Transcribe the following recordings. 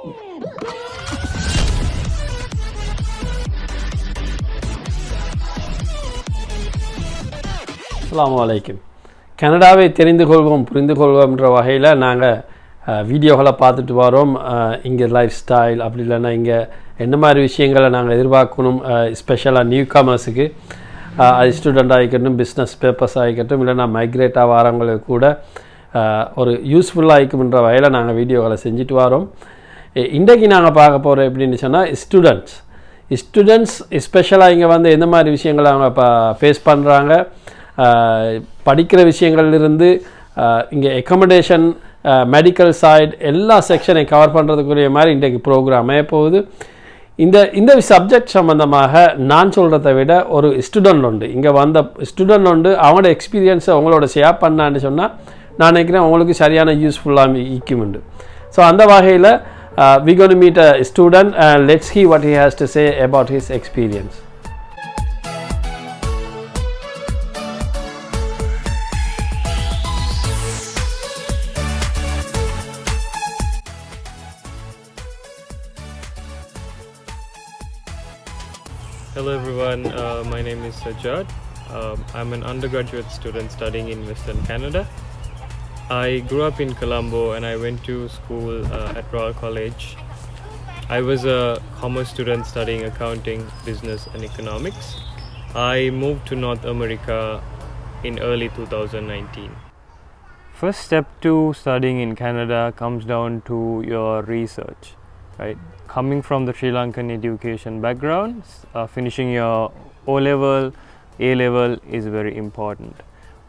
அஸ்ஸலாமு அலைக்கும். கனடாவை தெரிந்து கொள்வோம் புரிந்து கொள்வோம்ன்ற வகையில் நாங்கள் வீடியோகளை பார்த்துட்டு வரோம். இங்கே லைஃப் ஸ்டைல் அப்படி இல்லைன்னா இங்கே என்ன மாதிரி விஷயங்களை நாங்கள் எதிர்பார்க்கணும், ஸ்பெஷலாக நியூ கமர்ஸுக்கு, அது ஸ்டூடெண்ட் ஆகிக்கட்டும், பிஸ்னஸ் பேப்பர்ஸ் ஆகிக்கட்டும், இல்லைன்னா மைக்ரேட்டாக வரவங்களுக்கு கூட ஒரு யூஸ்ஃபுல்லாக ஆகிக்கும்ன்ற வகையில் நாங்கள் வீடியோகளை செஞ்சுட்டு வரோம். இன்றைக்கு நாங்கள் பார்க்க போகிறோம் எப்படின்னு சொன்னால் ஸ்டூடெண்ட்ஸ் ஸ்பெஷலாக இங்கே வந்து எந்த மாதிரி விஷயங்களை அவங்க ஃபேஸ் பண்ணுறாங்க, படிக்கிற விஷயங்கள்லேருந்து இங்கே அக்கமடேஷன், மெடிக்கல் சைட் எல்லா செக்ஷனை கவர் பண்ணுறதுக்குரிய மாதிரி இன்றைக்கு ப்ரோக்ராமே போகுது. இந்த சப்ஜெக்ட் சம்மந்தமாக நான் சொல்கிறத விட ஒரு ஸ்டூடெண்ட் உண்டு, இங்கே வந்த ஸ்டூடெண்ட் உண்டு, அவங்களோட எக்ஸ்பீரியன்ஸை அவங்களோட ஷேர் பண்ணான்னு சொன்னால் நான் நினைக்கிறேன் அவங்களுக்கு சரியான யூஸ்ஃபுல்லாக ஈக்குமெண்டு. ஸோ அந்த வகையில் we going to meet a student and let's see what he has to say about his experience. Hello everyone, my name is Sajjad. I'm an undergraduate student studying in Western Canada. I grew up in Colombo and I went to school at Royal College. I was a commerce student studying accounting, business and economics. I moved to North America in early 2019. First step to studying in Canada comes down to your research, right? Coming from the Sri Lankan education background, finishing your O-level, A-level is very important.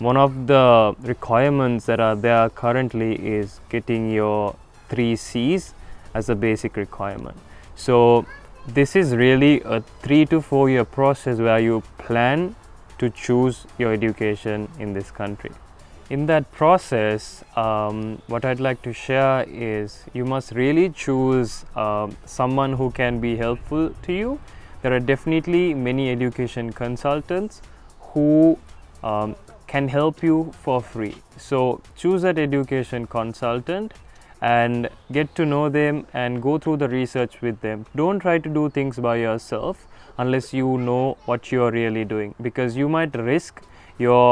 One of the requirements that are there currently is getting your 3 C's as a basic requirement. So this is really a 3 to 4 year process where you plan to choose your education in this country. In that process, what I'd like to share is you must really choose someone who can be helpful to you. There are definitely many education consultants who can help you for free. So choose that education consultant and get to know them and go through the research with them. Don't try to do things by yourself unless you know what you are really doing, because you might risk your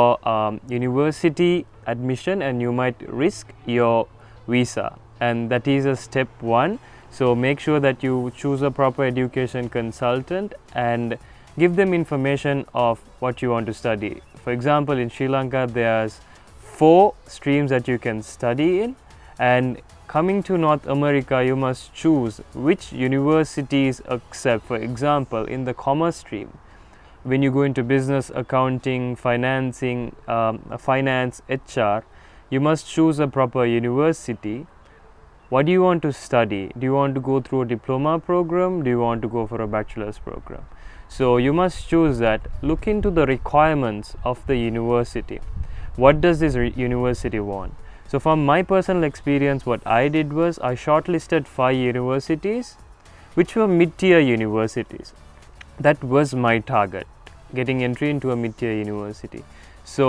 university admission and you might risk your visa, and that is a step 1. So make sure that you choose a proper education consultant and give them information of what you want to study. For example, in Sri Lanka there's 4 streams that you can study in, and coming to North America you must choose which universities accept. For example, in the commerce stream, when you go into business, accounting, financing, finance, HR, you must choose a proper university. What do you want to study? Do you want to go through a diploma program? Do you want to go for a bachelor's program? So you must choose that. Look into the requirements of the university. What does this university want? So from my personal experience, what I did was I shortlisted 5 universities which were mid-tier universities. That was my target, getting entry into a mid-tier university. So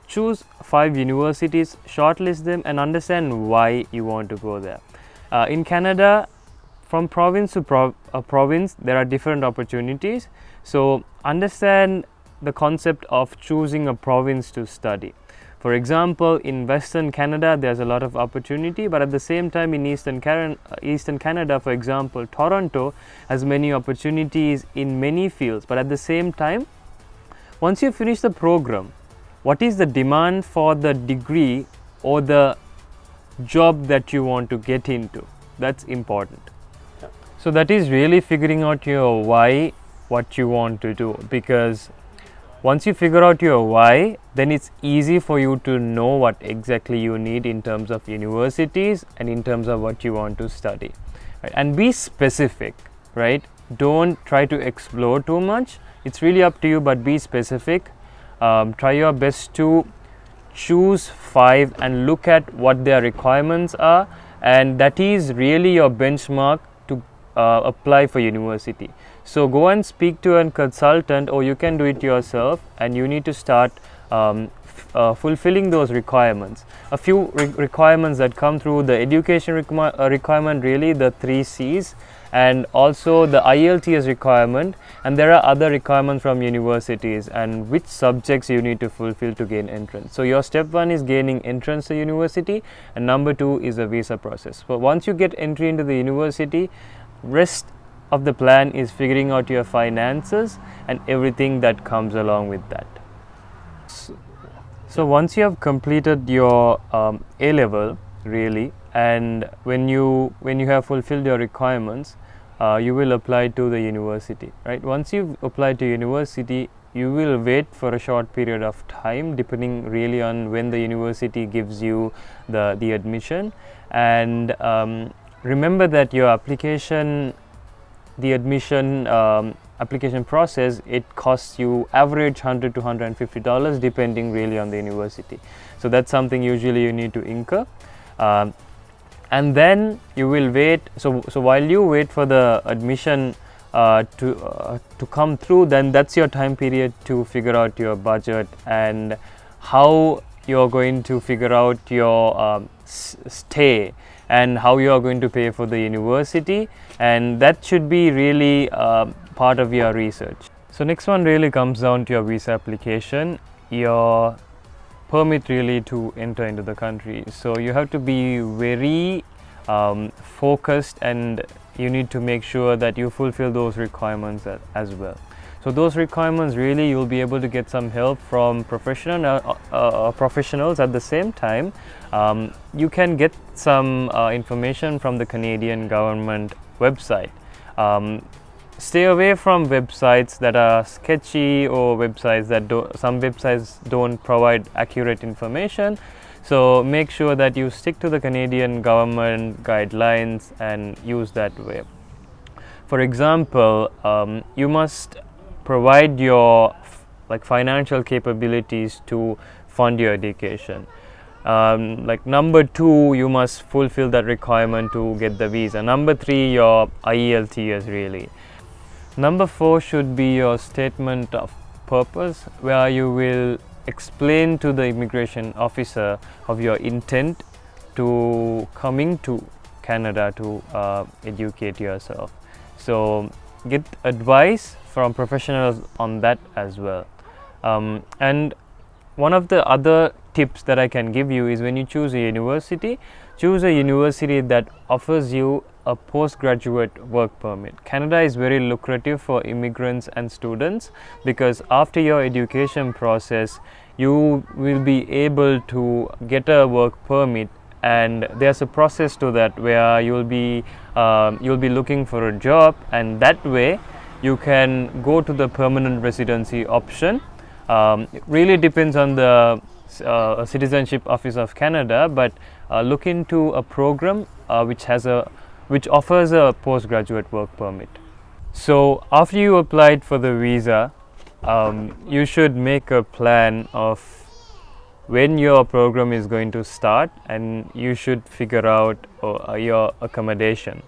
choose 5 universities, shortlist them and understand why you want to go there. In Canada, from province to province there are different opportunities. So understand the concept of choosing a province to study. For example, in Western Canada there's a lot of opportunity, but at the same time in Eastern Canada, for example, Toronto has many opportunities in many fields. But at the same time, once you finish the program, what is the demand for the degree or the job that you want to get into? That's important. So that is really figuring out your why, what you want to do, because once you figure out your why, then it's easy for you to know what exactly you need in terms of universities and in terms of what you want to study, right? And be specific, right? Don't try to explore too much. It's really up to you, but be specific. Try your best to choose 5 and look at what their requirements are, and that is really your benchmark to apply for university. So go and speak to a consultant, or you can do it yourself, and you need to start fulfilling those requirements. A few requirements that come through the education requirement, really the 3 C's, and also the IELTS requirement, and there are other requirements from universities and which subjects you need to fulfill to gain entrance. So your step 1 is gaining entrance to university, and number 2 is the visa process. But once you get entry into the university, rest of the plan is figuring out your finances and everything that comes along with that. So once you have completed your A level, really, and when you have fulfilled your requirements, you will apply to the university, right? Once you've applied to university, you will wait for a short period of time, depending really on when the university gives you the admission. And remember that your application, the admission application process, it costs you average $100 to $150 depending really on the university. So that's something usually you need to incur. And then you will wait. So while you wait for the admission to come through, then that's your time period to figure out your budget and how you're going to figure out your stay and how you are going to pay for the university, and that should be really part of your research. So next one really comes down to your visa application, your permit really to enter into the country. So you have to be very focused, and you need to make sure that you fulfill those requirements as well. So those requirements, really you'll be able to get some help from professionals. At the same time, you can get some information from the Canadian government website. Stay away from websites that are sketchy or websites that some websites don't provide accurate information. So make sure that you stick to the Canadian government guidelines and use that way. For example, you must provide your financial capabilities to fund your education. Like number 2, you must fulfill that requirement to get the visa. Number 3, your IELTS really. Number 4 should be your statement of purpose, where you will explain to the immigration officer of your intent to coming to Canada to educate yourself. So get advice from professionals on that as well. And one of the other tips that I can give you is, when you choose a university that offers you a postgraduate work permit. Canada is very lucrative for immigrants and students, because after your education process you will be able to get a work permit, and there's a process to that where you'll be looking for a job, and that way you can go to the permanent residency option. It really depends on the Citizenship Office of Canada, but look into a program which offers a postgraduate work permit. So after you applied for the visa, you should make a plan of when your program is going to start, and you should figure out your accommodation,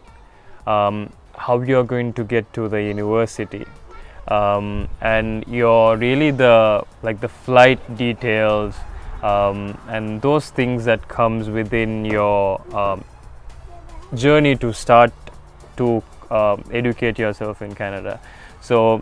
how you are going to get to the university, and your really the flight details, and those things that comes within your journey to start to educate yourself in Canada. So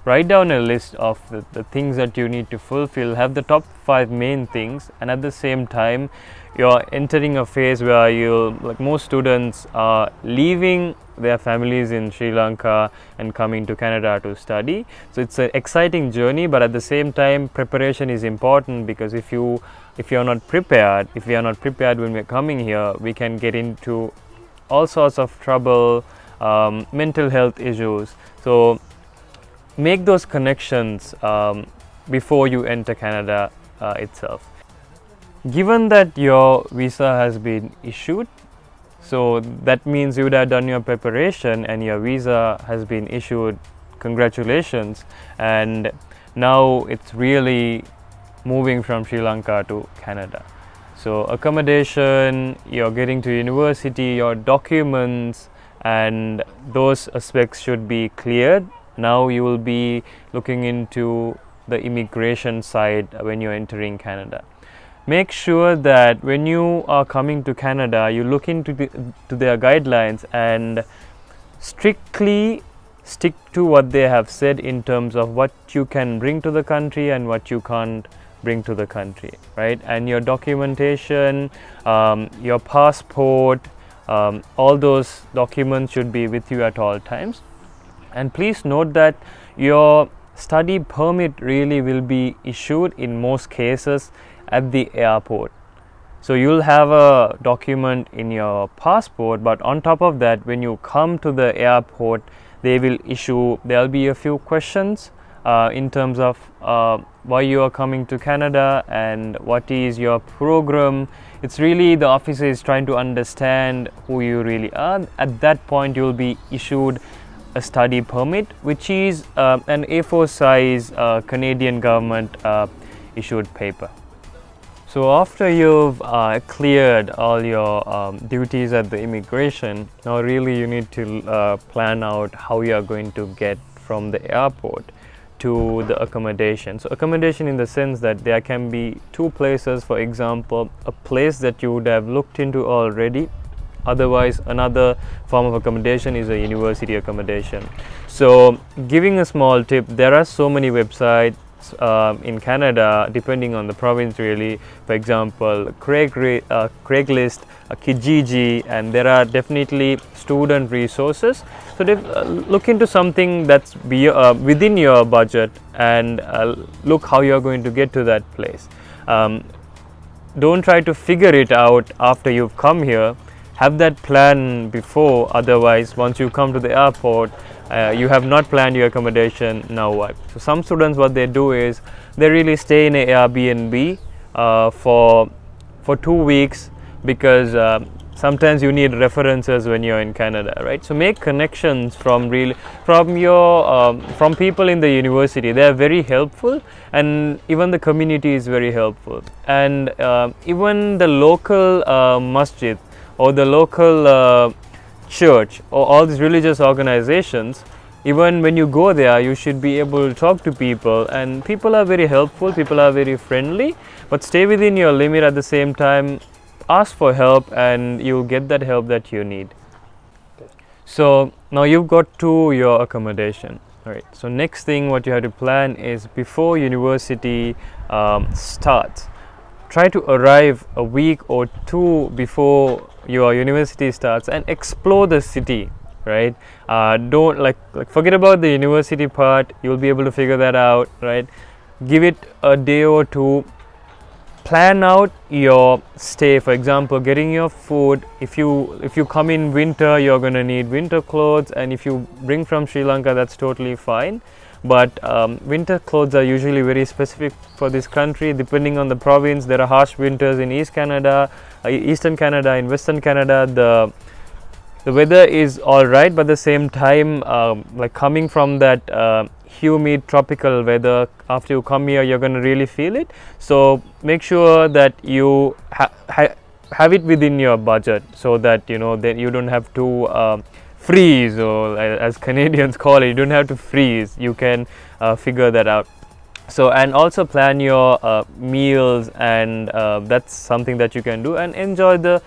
write down a list of the things that you need to fulfill, have the top 5 main things, and at the same time you're entering a phase where most students are leaving their families in Sri Lanka and coming to Canada to study. So it's an exciting journey, but at the same time preparation is important, because if we are not prepared when we're coming here, we can get into all sorts of trouble, mental health issues. So make those connections before you enter Canada itself. Given that your visa has been issued, so that means you would have done your preparation and your visa has been issued. Congratulations. And now it's really moving from Sri Lanka to Canada. So accommodation, you're getting to university, your documents, and those aspects should be cleared. Now you will be looking into the immigration side when you're entering Canada. Make sure that when you are coming to Canada, you look into their guidelines and strictly stick to what they have said in terms of what you can bring to the country and what you can't bring to the country, right? And your documentation, your passport, all those documents should be with you at all times. And please note that your study permit really will be issued in most cases at the airport. So you'll have a document in your passport, but on top of that, when you come to the airport, there'll be a few questions in terms of why you are coming to Canada and what is your program. It's really the officer is trying to understand who you really are. At that point, you'll be issued a study permit, which is an A4 size Canadian government issued paper. So after you've cleared all your duties at the immigration, now really you need to plan out how you are going to get from the airport to the accommodation. So accommodation in the sense that there can be two places, for example, a place that you would have looked into already. Otherwise, another form of accommodation is a university accommodation. So giving a small tip, there are so many websites in Canada, depending on the province really. For example, Craigslist, Kijiji, and there are definitely student resources. So look into something that's within your budget and look how you're going to get to that place. Don't try to figure it out after you've come here. Have that plan before, otherwise once you come to the airport, you have not planned your accommodation, now what? So some students, what they do is they really stay in an Airbnb for 2 weeks, because sometimes you need references when you're in Canada, right? So make connections from people in the university. They are very helpful, and even the community is very helpful, and even the local masjid or the local church or all these religious organizations, even when you go there, you should be able to talk to people, and people are very helpful, people are very friendly, but stay within your limit. At the same time, ask for help and you'll get that help that you need. So now you've got to your accommodation. All right, so next thing what you have to plan is, before university starts, try to arrive a week or two before your university starts and explore the city, right? Don't forget about the university part. You'll be able to figure that out, right? Give it a day or two. Plan out your stay. For example, getting your food. If you come in winter, you're going to need winter clothes, and if you bring from Sri Lanka, that's totally fine. But winter clothes are usually very specific for this country. Depending on the province, there are harsh winters in Eastern Canada, in Western Canada. The weather is all right, but at the same time, like coming from that humid tropical weather, after you come here, you're going to really feel it. So make sure that you have it within your budget, so that that you don't have to freeze, or as Canadians call it, you don't have to freeze. You can figure that out. So, and also plan your meals, and that's something that you can do, and enjoy the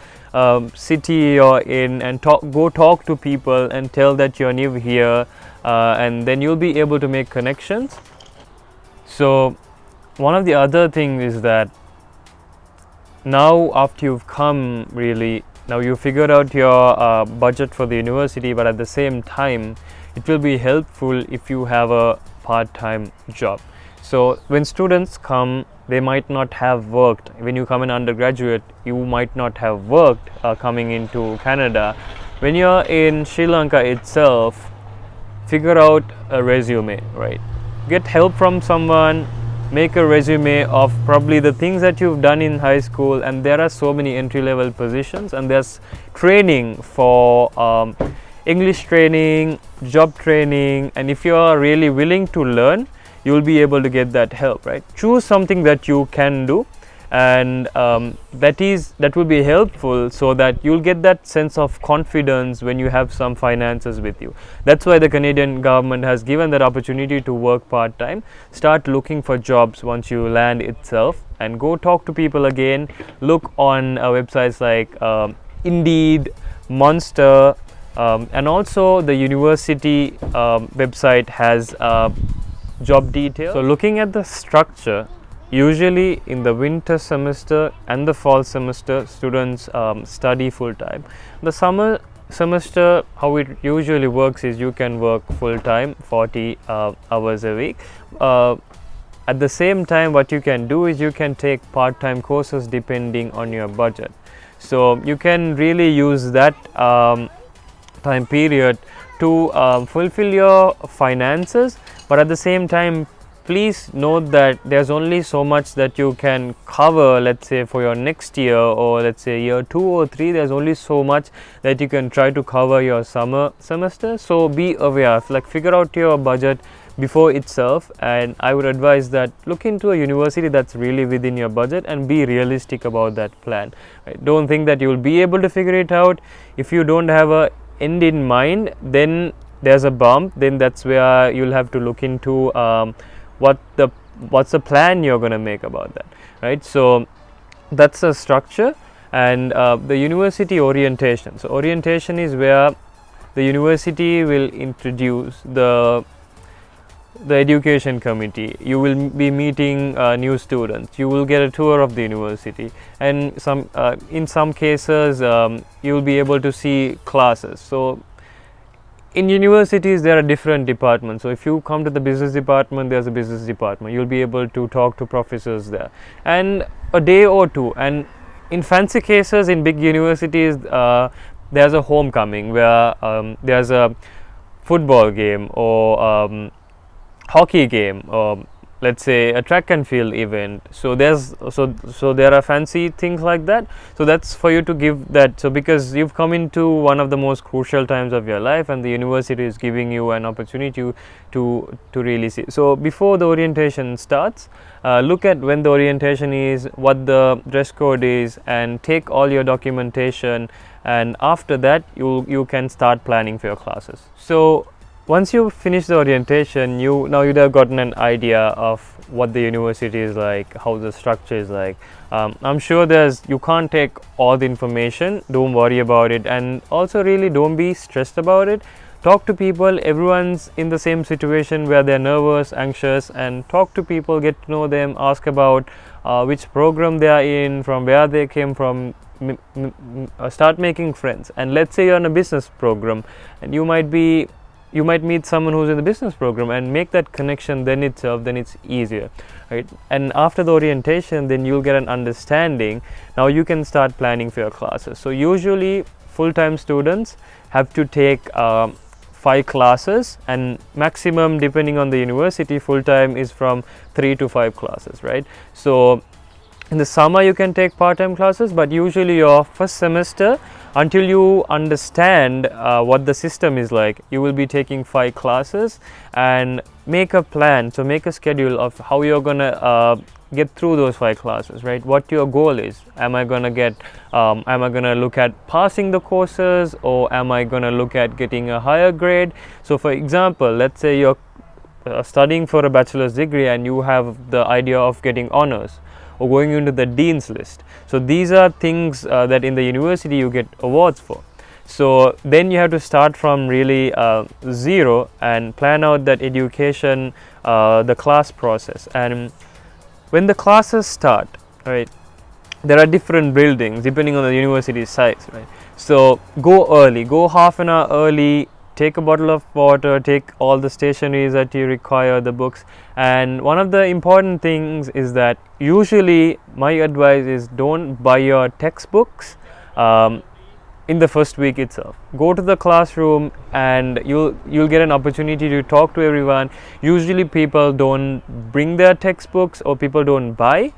city you're in, and go talk to people and tell that you're new here, and then you'll be able to make connections. So one of the other things is that now after you've come, really, now you figured out your budget for the university, but at the same time, it will be helpful if you have a part-time job. So when students come, they might not have worked. When you come in undergraduate, you might not have worked coming into Canada. When you're in Sri Lanka itself, figure out a resume, right? Get help from someone. Make a resume of probably the things that you've done in high school, and there are so many entry-level positions, and there's training for English training, job training, and if you are really willing to learn, you'll be able to get that help, right? Choose something that you can do, and that will be helpful, so that you'll get that sense of confidence when you have some finances with you. That's why the Canadian government has given that opportunity to work part-time. Start looking for jobs once you land itself, and go talk to people again. Look on websites like Indeed, Monster, and also the university website has job details. So looking at the structure, usually in the winter semester and the fall semester, students study full time. The summer semester, how it usually works is you can work full time, 40 hours a week. At the same time, what you can do is you can take part-time courses depending on your budget. So you can really use that time period to fulfill your finances, but at the same time, please note that there's only so much that you can cover. Let's say for your next year, or let's say year 2 or 3, there's only so much that you can try to cover your summer semester. So be aware, like figure out your budget before itself, and I would advise that look into a university that's really within your budget and be realistic about that plan, right? Don't think that you'll be able to figure it out. If you don't have a end in mind, then there's a bump. Then that's where you'll have to look into what's the plan you're going to make about that, right? So that's a structure. And the university orientation. So orientation is where the university will introduce the education committee. You will be meeting new students. You will get a tour of the university, and in some cases you will be able to see classes. So in universities there are different departments. So if you come to the business department, there's a business department. You'll be able to talk to professors there, and a day or two. And in fancy cases, in big universities, there's a homecoming where there's a football game, or hockey game, or let's say a track and field event. So there are fancy things like that. So that's for you to give that. So because you've come into one of the most crucial times of your life, and the university is giving you an opportunity to really see. So before the orientation starts, look at when the orientation is, what the dress code is, and take all your documentation. And after that, you can start planning for your classes. So once you finish the orientation, you'd have gotten an idea of what the university is like, how the structure is like. I'm sure you can't take all the information. Don't worry about it, and also really don't be stressed about it. Talk to people. Everyone's in the same situation where they're nervous, anxious, and talk to people, get to know them, ask about which program they are in, from where they came from. Start making friends. And let's say you're in a business program, and you might meet someone who's in the business program, and make that connection. Then it's easier, right? And after the orientation, then you'll get an understanding. Now you can start planning for your classes. So usually full-time students have to take 5 classes, and maximum, depending on the university, full-time is from 3 to 5 classes, right? So in the summer you can take part-time classes, but usually your first semester, until you understand what the system is like, you will be taking 5 classes, and make a plan. So make a schedule of how you're gonna get through those 5 classes, right? What your goal is. Am I gonna look at passing the courses, or am I gonna look at getting a higher grade? So for example, let's say you're studying for a bachelor's degree, and you have the idea of getting honors, or going into the dean's list. So these are things that in the university you get awards for. So then you have to start from really zero, and plan out that education, the class process. And when the classes start, right, there are different buildings depending on the university size, right? So go early, go half an hour early. Take a bottle of water, take all the stationeries that you require, the books. And one of the important things is that usually my advice is don't buy your textbooks in the first week itself. Go to the classroom, and you'll get an opportunity to talk to everyone. Usually people don't bring their textbooks, or people don't buy.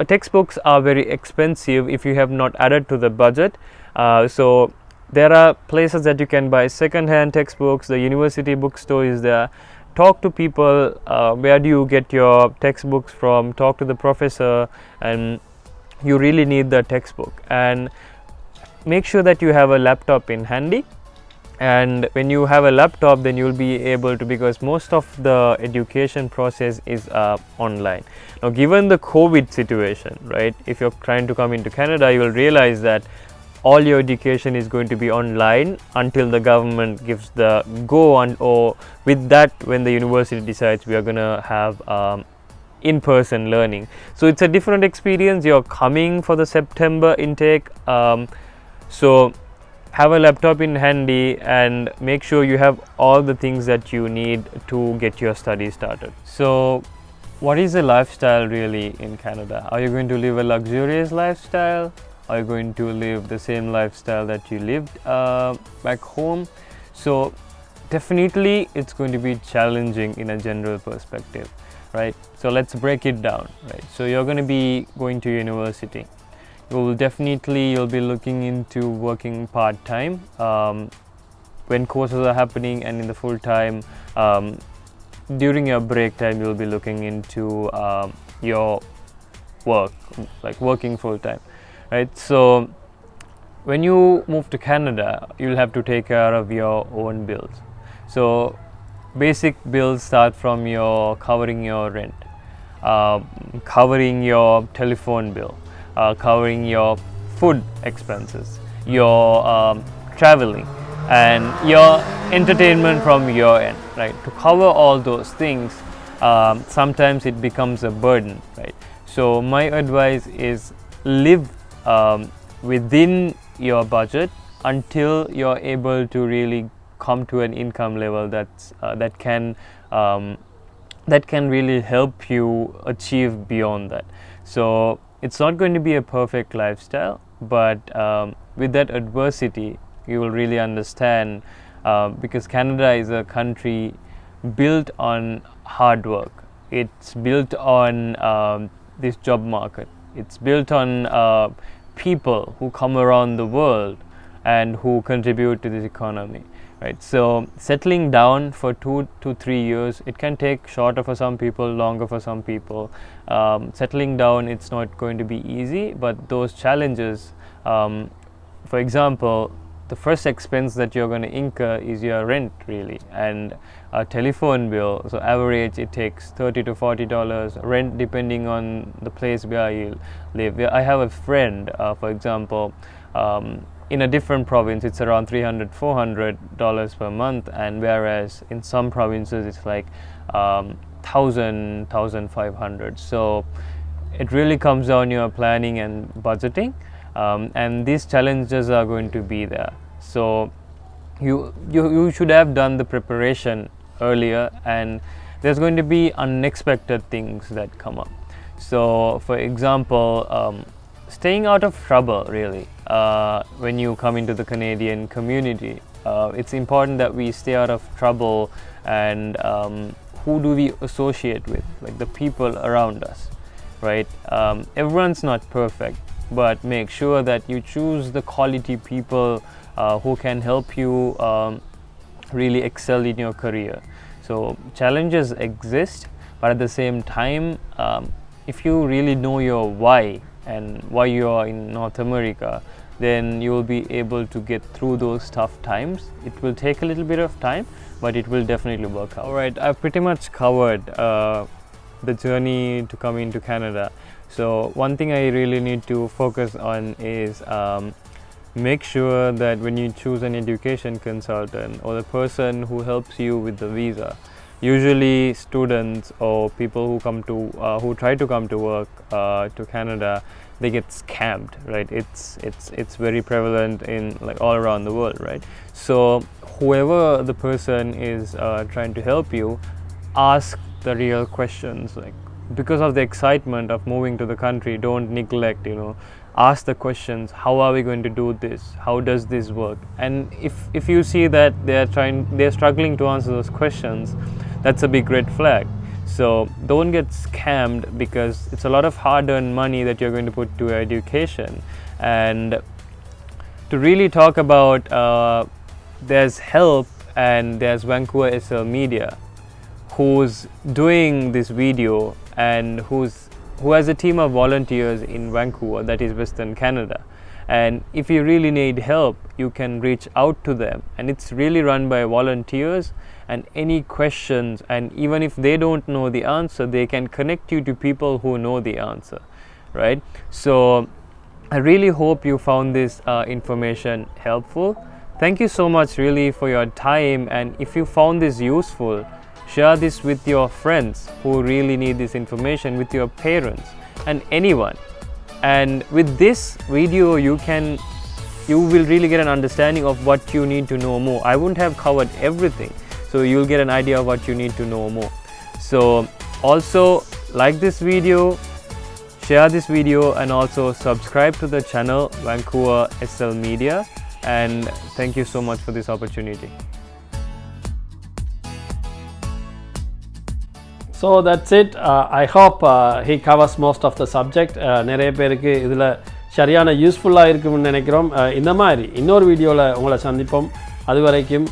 Textbooks are very expensive if you have not added to the budget. So there are places that you can buy second-hand textbooks. The university bookstore is there. talk to people. Where do you get your textbooks from? Talk to the professor, and you really need the textbook. And make sure that you have a laptop in handy. And when you have a laptop, then you'll be able to, because most of the education process is online. Now, given the COVID situation, right, if you're trying to come into Canada, you will realize that all your education is going to be online until the government gives the go on, or with that, when the university decides we are going to have in-person learning. So it's a different experience. You're coming for the September intake, so have a laptop in handy and make sure you have all the things that you need to get your study started. So what is the lifestyle really in Canada? Are you going to live a luxurious lifestyle? Are you going to live the same lifestyle that you lived back home? So definitely it's going to be challenging in a general perspective, right? So let's break it down, right? So you're going to be going to university. You'll be looking into working part-time when courses are happening, and in the full-time during your break time you'll be looking into your work, like working full-time, right? So when you move to Canada, you'll have to take care of your own bills. So basic bills start from your covering your rent, covering your telephone bill, covering your food expenses, your traveling, and your entertainment from your end, right? To cover all those things, sometimes it becomes a burden, right? So my advice is live within your budget until you're able to really come to an income level that can really help you achieve beyond that. So it's not going to be a perfect lifestyle, but with that adversity, you will really understand, because Canada is a country built on hard work. It's built on this job market. It's built on people who come around the world and who contribute to this economy, right? So settling down for 2 to 3 years, it can take shorter for some people, longer for some people. Settling down, it's not going to be easy, but those challenges, for example, the first expense that you're going to incur is your rent, really, and a telephone bill. So average it takes $30 to $40 rent, depending on the place where you live. I have a friend, for example, in a different province, it's around $300 to $400 per month, and whereas in some provinces it's like $1,000 to $1,500. So it really comes down to your planning and budgeting, and these challenges are going to be there. So you should have done the preparation earlier, and there's going to be unexpected things that come up. So for example, staying out of trouble, really, when you come into the Canadian community, it's important that we stay out of trouble. And who do we associate with? Like the people around us, right? Everyone's not perfect, but make sure that you choose the quality people who can help you really excel in your career. So challenges exist, but at the same time, if you really know your why and why you are in North America, then you will be able to get through those tough times. It will take a little bit of time, but it will definitely work out. Alright, I've pretty much covered the journey to come into Canada. So one thing I really need to focus on is make sure that when you choose an education consultant or the person who helps you with the visa, usually students or people who try to come to work to Canada, they get scammed, right? It's very prevalent in like all around the world, right? So whoever the person is trying to help you, ask the real questions. Like, because of the excitement of moving to the country, don't neglect, ask the questions. How are we going to do this? How does this work? And if you see that they're struggling to answer those questions, that's a big red flag. So don't get scammed, because it's a lot of hard-earned money that you're going to put to education. And to really talk about, there's help, and there's Vancouver SL Media, who's doing this video and who has a team of volunteers in Vancouver, that is Western Canada. And if you really need help, you can reach out to them, and it's really run by volunteers. And any questions, and even if they don't know the answer, they can connect you to people who know the answer, right? So I really hope you found this information helpful. Thank you so much really for your time, and if you found this useful, share this with your friends who really need this information, with your parents and anyone. And with this video you will really get an understanding of what you need to know more. I wouldn't have covered everything, so you'll get an idea of what you need to know more. So also like this video, share this video, and also subscribe to the channel Vancouver SL Media. And thank you so much for this opportunity. So that's it. I hope he covers most of the subject. நிறைய பேருக்கு இதில் சரியான யூஸ்ஃபுல்லாக இருக்கும்னு நினைக்கிறோம். இந்த மாதிரி இன்னொரு வீடியோவில் உங்களை சந்திப்போம். அது வரைக்கும்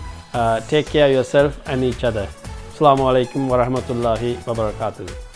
take care yourself and each other. Assalamu alaikum wa rahmatullahi wa barakatuh.